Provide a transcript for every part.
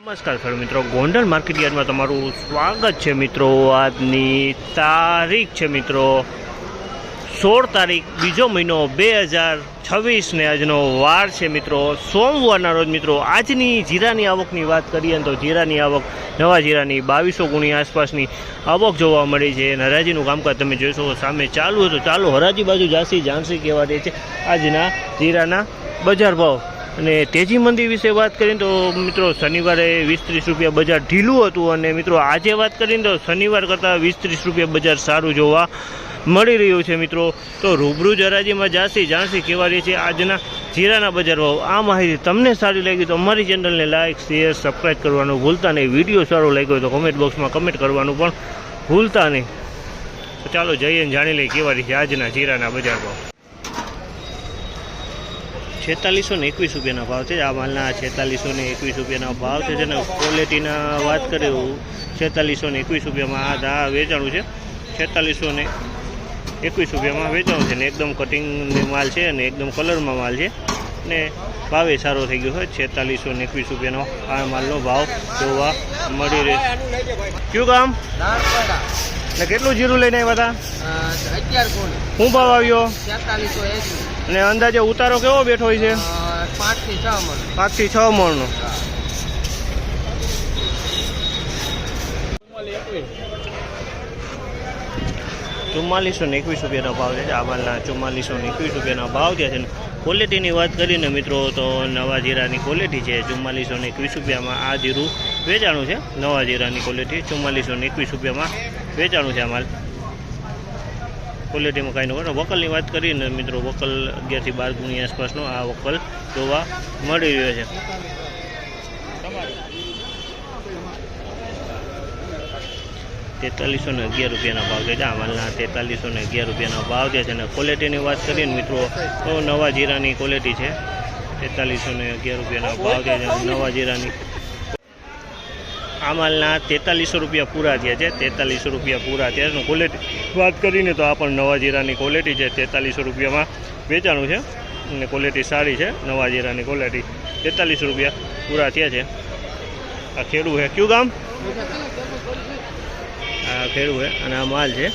નમસ્કાર ખેડૂત મિત્રો, ગોંડલ માર્કેટ યાર્ડમાં તમારું સ્વાગત છે મિત્રો। આજની તારીખ છે મિત્રો 16 તારીખ બીજો મહિનો 2026 ને આજનો વાર છે મિત્રો સોમવારના રોજ મિત્રો। આજની જીરાની આવકની વાત કરીએ તો જીરાની આવક નવા જીરાની 2200 ગુણી આસપાસની આવક જોવા મળી છે। અને હરાજીનું કામકાજ તમે જોઈ શકો સામે ચાલુ હતું। ચાલો હરાજી બાજુ જાણસી કહેવા દે છે આજના જીરાના બજાર ભાવ અને તેજી મંદી વિશે વાત કરીએ તો મિત્રો શનિવારે 20-30 રૂપિયા બજાર ઢીલું હતું અને મિત્રો આજે વાત કરીએ તો શનિવાર કરતાં 20-30 રૂપિયા બજાર સારું જોવા મળી રહ્યું છે મિત્રો। તો રૂબરૂ જ હરાજીમાં જાણસી કહેવા રહી છે આજના જીરાના બજાર ભાવ। આ માહિતી તમને સારી લાગી તો અમારી ચેનલને લાઇક શેર સબસ્ક્રાઈબ કરવાનું ભૂલતા નહીં। વિડીયો સારો લાગ્યો તો કમેન્ટ બોક્સમાં કમેન્ટ કરવાનું પણ ભૂલતા નહીં। તો ચાલો જઈએ જાણી લઈએ કેવા રહી છે આજના જીરાના બજાર ભાવ। 4621 રૂપિયાના ભાવ છે। આ માલના 4621 રૂપિયાના ભાવ છે ને ક્વોલિટીના વાત કરીએ 4621 રૂપિયામાં આ વેચાણું છે। 4621 રૂપિયામાં વેચાણું છે ને એકદમ કટિંગ માલ છે અને એકદમ કલરમાં માલ છે ને ભાવે સારો થઈ ગયો છે। 4621 રૂપિયાનો આ માલનો ભાવ જોવા મળી રહે। કયું ગામ ને કેટલું જીરું લઈને આવ્યા હતા? શું ભાવ આવ્યો? 4680 અને અંદાજે ઉતારો કેવો બેઠો હોય છે? 5 થી 6 મણનો। ચુમ્માલીસો ને 21 રૂપિયાનો ભાવ છે। આ માલના 4421 રૂપિયાના ભાવ થયા છે। ક્વોલિટીની વાત કરીને મિત્રો તો નવા જીરાની ક્વોલિટી છે। 4421 રૂપિયામાં આ જીરું વેચાણું છે। નવા જીરાની ક્વોલિટી 4421 રૂપિયામાં વેચાણું છે। આ માલ ક્વોલિટીમાં કાંઈ ન કરો। વકલની વાત કરીને મિત્રો વકલ 11 થી 12 ગુણી આસપાસનો આ વકલ જોવા મળી રહ્યો છે। 4311 રૂપિયાના ભાવ છે। આ માલના 4311 રૂપિયાના ભાવ છે અને ક્વોલિટીની વાત કરીએ ને મિત્રો તો નવા જીરાની ક્વોલિટી છે। 4311 રૂપિયાના ભાવ છે નવા જીરાની। આ માલના 4300 રૂપિયા પૂરા થયા છે। 4300 રૂપિયા પૂરા થયા છે। ક્વોલિટી વાત કરીને તો આ પણ નવા જીરાની ક્વોલિટી છે। 4300 રૂપિયામાં વેચાણું છે અને ક્વોલિટી સારી છે। નવા જીરાની ક્વોલિટી 4300 રૂપિયા પૂરા થયા છે। આ ખેડૂ છે। કયું ગામ? આ ખેડૂ છે અને આ માલ છે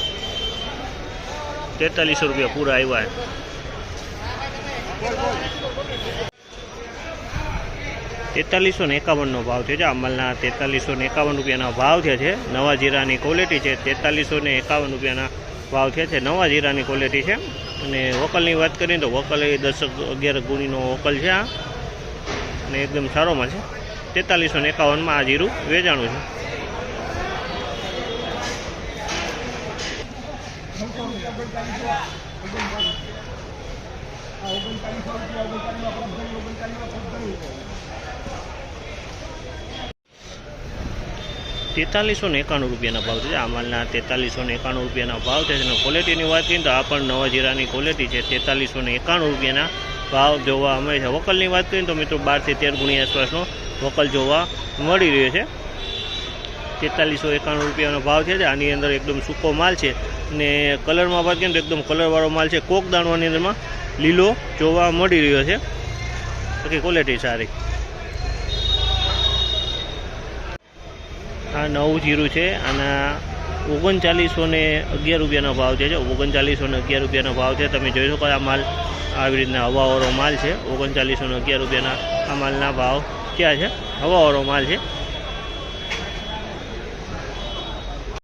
4300 રૂપિયા પૂરા આવ્યા છે। 4351નો ભાવ છે। આ માલના 4351 રૂપિયાના ભાવ થયા છે। નવા જીરાની ક્વોલિટી છે। 4351 રૂપિયાના ભાવ થયા છે। નવા જીરાની ક્વોલિટી છે અને વકલની વાત કરીએ તો વકલ એ 10-11 ગુણીનો વકલ છે આ અને એકદમ સારો માલ છે। 4351માં આ જીરું વેચાણું છે। ₹4391 રૂપિયાના ભાવ છે। આ માલના 4391 રૂપિયાના ભાવ છે અને ક્વોલિટીની વાત કરીએ તો આ પણ નવા જીરાની ક્વોલિટી છે। 4391 રૂપિયાના ભાવ જોવા મળે છે। વકલની વાત કરીએ તો મિત્રો 12 થી 13 ગુણી આસપાસનો વકલ જોવા મળી રહ્યો છે। 4391 રૂપિયાનો ભાવ છે। આની અંદર એકદમ સૂકો માલ છે અને કલરમાં વાત કરીએ તો એકદમ કલરવાળો માલ છે। કોક દાણવાની અંદરમાં લીલો જોવા મળી રહ્યો છે। બાકી ક્વોલિટી સારી। આ નવું જીરું છે આના 3911 રૂપિયાનો ભાવ છે। 3911 રૂપિયાનો ભાવ છે। તમે જોઈ શકો આ માલ આવી રીતના હવાવાળો માલ છે। 3911 રૂપિયાના આ માલના ભાવ ક્યાં છે? હવાવાળો માલ છે।